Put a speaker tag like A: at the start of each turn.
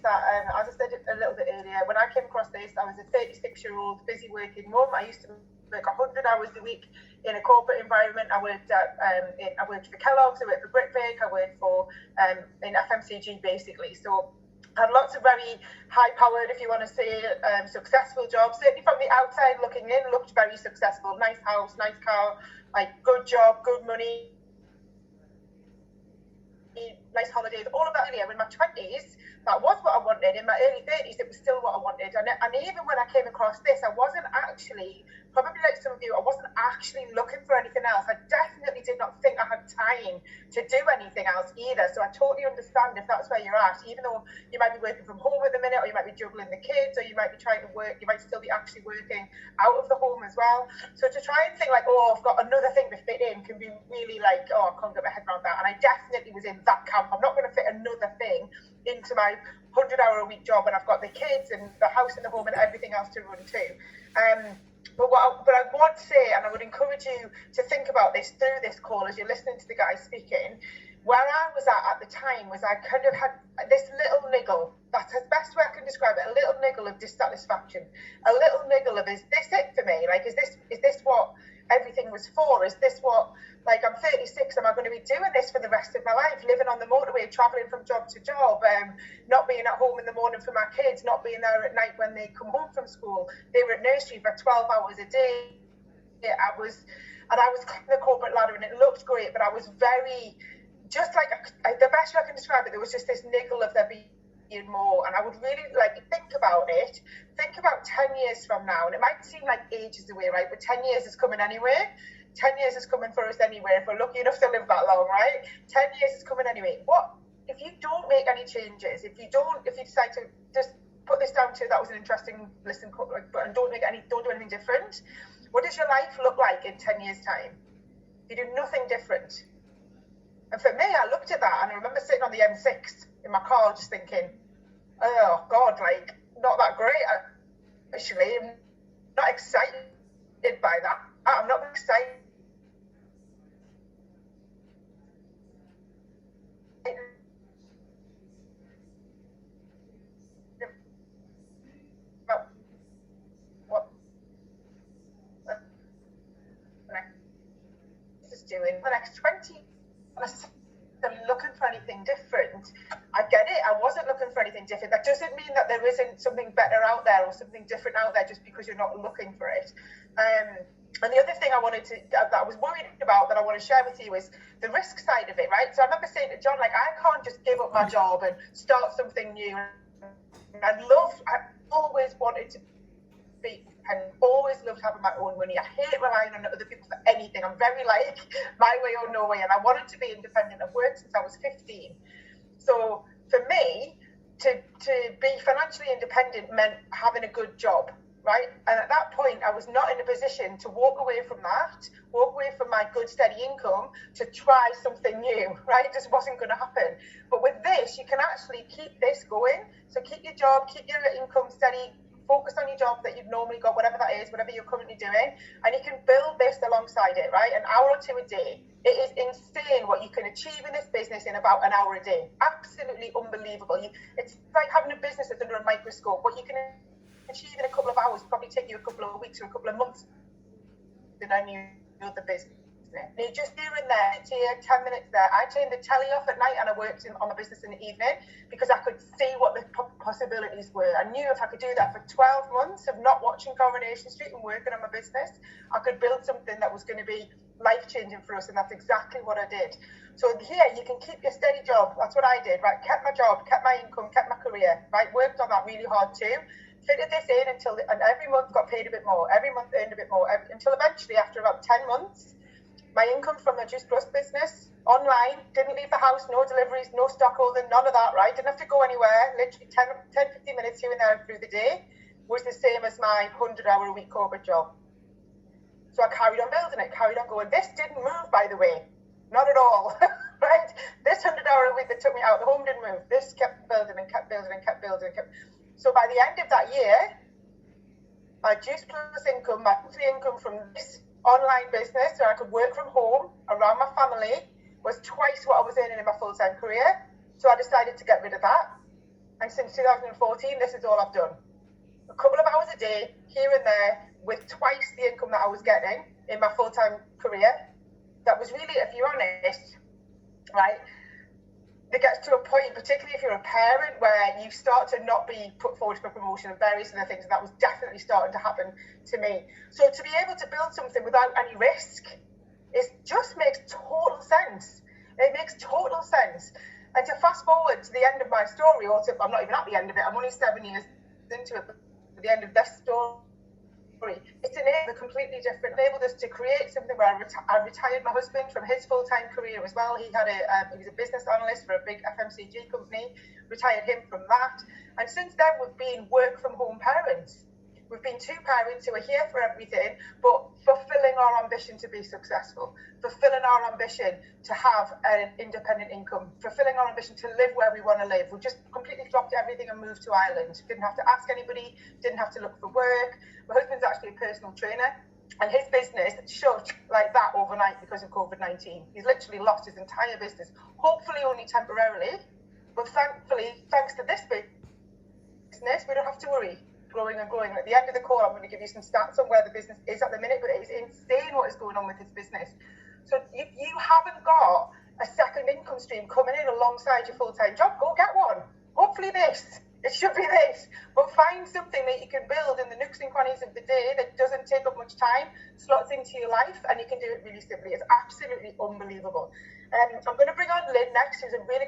A: that, as I said a little bit earlier, when I came across this, I was a 36-year-old busy working mum. I used to work 100 hours a week in a corporate environment. I worked for Kellogg's, I worked for Britvic, I worked for in FMCG basically. So I had lots of very high-powered, if you want to say, successful jobs. Certainly from the outside looking in, looked very successful. Nice house, nice car, like good job, good money, nice holidays, all of that. Earlier in my 20s, that was what I wanted. In my early 30s, it was still what I wanted. And even when I came across this, I wasn't actually, probably like some of you, I wasn't actually looking for anything else. I definitely did not think I had time to do anything else either. So I totally understand if that's where you're at, even though you might be working from home at the minute, or you might be juggling the kids, or you might be trying to work, you might still be actually working out of the home as well. So to try and think like, oh, I've got another thing to fit in can be really like, oh, I can't get my head around that. And I definitely was in that camp. I'm not going to fit another thing into my 100-hour-a-week job when I've got the kids and the house and the home and everything else to run too. But I want to say, and I would encourage you to think about this through this call as you're listening to the guy speaking, where I was at the time was I kind of had this little niggle, that's the best way I can describe it, a little niggle of dissatisfaction, a little niggle of, is this it for me? Like, is this what everything was for? Is this what, like, I'm 36, am I going to be doing this for the rest of my life, living on the motorway, travelling from job to job, not being at home in the morning for my kids, not being there at night when they come home from school? They were at nursery for 12 hours a day. I was climbing the corporate ladder and it looked great, but I was very, just like, the best way I can describe it, there was just this niggle of there being more. And I would really like think about 10 years from now, and it might seem like ages away, right? But 10 years is coming anyway. 10 years is coming for us anyway, if we're lucky enough to live that long, right? 10 years is coming anyway. What if you don't make any changes? If you decide to just put this down to, that was an interesting listen, and don't do anything different, what does your life look like in 10 years time? You do nothing different. And for me, I looked at that and I remember sitting on the M6 in my car just thinking, oh God, like, not that great actually. I'm not excited by that. I'm not excited about what this is doing the next 20. I'm looking for anything different. I get it. I wasn't looking for anything different. That doesn't mean that there isn't something better out there or something different out there just because you're not looking for it. And the other thing that I was worried about that I want to share with you is the risk side of it, right? So I remember saying to John, like, I can't just give up my job and start something new. I always wanted to be, and always loved having my own money. I hate relying on other people for anything. I'm very like my way or no way, and I wanted to be independent. I've worked since I was 15. So for me, to be financially independent meant having a good job, right? And at that point, I was not in a position to walk away from my good steady income to try something new, right? It just wasn't going to happen. But with this, you can actually keep this going. So keep your job, keep your income steady, focus on your job that you've normally got, whatever that is, whatever you're currently doing, and you can build this alongside it, right? An hour or two a day. It is insane what you can achieve in this business in about an hour a day. Absolutely unbelievable. It's like having a business that's under a microscope. What you can achieve in a couple of hours probably take you a couple of weeks or a couple of months to then you build the business. And you're just here and there, it's here, 10 minutes there. I turned the telly off at night and I worked on my business in the evening because I could see what the possibilities were. I knew if I could do that for 12 months of not watching Coronation Street and working on my business, I could build something that was going to be life-changing for us, and that's exactly what I did. So here, you can keep your steady job. That's what I did, right? Kept my job, kept my income, kept my career, right? Worked on that really hard too. Fitted this in and every month got paid a bit more. Every month earned a bit more, until eventually, after about 10 months, my income from a Juice Plus business, online, didn't leave the house, no deliveries, no stock holding, none of that, right? Didn't have to go anywhere, literally 10, 15 minutes here and there through the day, was the same as my 100-hour-a-week corporate job. So I carried on building it, carried on going. This didn't move, by the way, not at all, right? This 100-hour-a-week that took me out, the home didn't move. This kept building and kept building and kept building. So by the end of that year, my Juice Plus income, my monthly income from this online business, so I could work from home around my family, was twice what I was earning in my full-time career. So I decided to get rid of that. And since 2014, this is all I've done. A couple of hours a day, here and there, with twice the income that I was getting in my full-time career. That was really, if you're honest, right, it gets to a point, particularly if you're a parent, where you start to not be put forward for promotion and various other things, and that was definitely starting to happen to me. So to be able to build something without any risk, it just makes total sense. It makes total sense. And to fast forward to the end of my story, or to, I'm not even at the end of it, I'm only 7 years into it, but at the end of this story, it's enabled completely different. Enabled us to create something where I retired my husband from his full-time career as well. He was a business analyst for a big FMCG company. Retired him from that, and since then we've been work-from-home parents. We've been two parents who are here for everything, but fulfilling our ambition to be successful, fulfilling our ambition to have an independent income, fulfilling our ambition to live where we want to live. We just completely dropped everything and moved to Ireland. Didn't have to ask anybody, didn't have to look for work. My husband's actually a personal trainer, and his business shut like that overnight because of COVID-19. He's literally lost his entire business, hopefully only temporarily, but thankfully, thanks to this business, we don't have to worry. Growing and growing. At the end of the call, I'm going to give you some stats on where the business is at the minute, but it's insane what is going on with this business. So if you haven't got a second income stream coming in alongside your full-time job, go get one. Hopefully this. It should be this. But find something that you can build in the nooks and crannies of the day that doesn't take up much time, slots into your life, and you can do it really simply. It's absolutely unbelievable. I'm going to bring on Lynn next, who's a really good